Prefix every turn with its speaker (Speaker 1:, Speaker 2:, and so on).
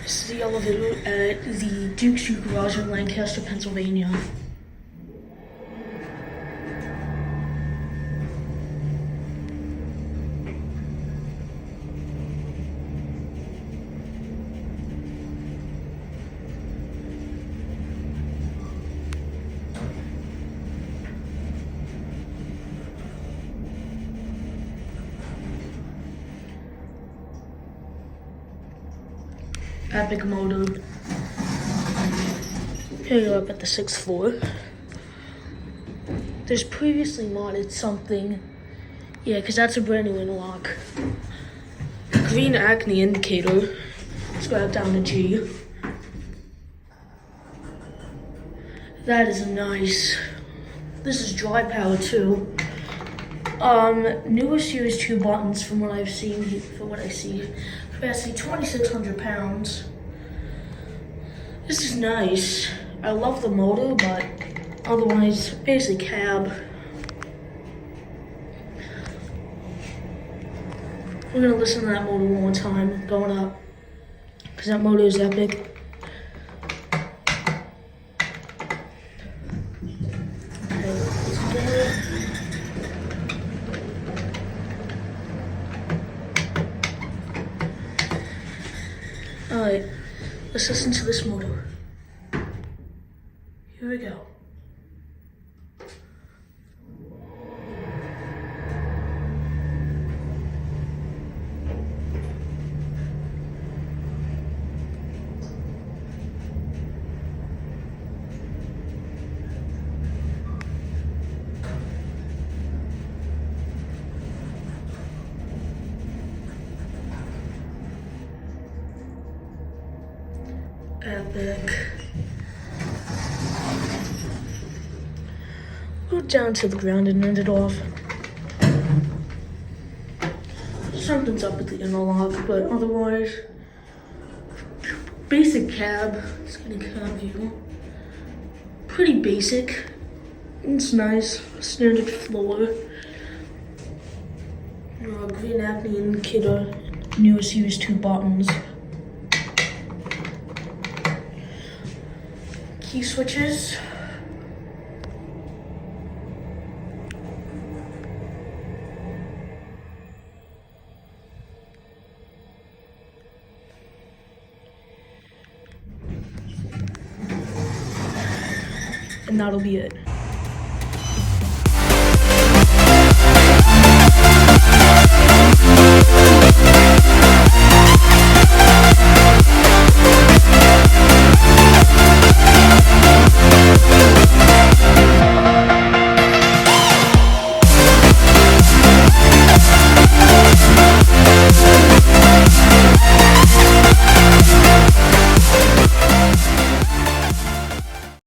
Speaker 1: This is the elevator at the Duke Street Garage in Lancaster, Pennsylvania. Epic motor. Here you're up at the 6th floor. There's previously modded something. Yeah, because that's a brand new interlock. Green acne indicator. Let's go down to G. That is nice. This is dry power too. Newer Series 2 buttons from what I've seen, for what I see. Capacity 2,600 pounds. This is nice. I love the motor, but otherwise, basic cab. We're gonna listen to that motor one more time, going up, because that motor is epic. Okay, let's do it. Alright, let's listen to this motor. Here we go. Epic. Go down to the ground and end it off. Something's up with the interlock, but otherwise, basic cab. It's getting cab view. Pretty basic. It's nice. Standard floor. Green acne indicator. Newer Series 2 buttons. Key switches. And that'll be it.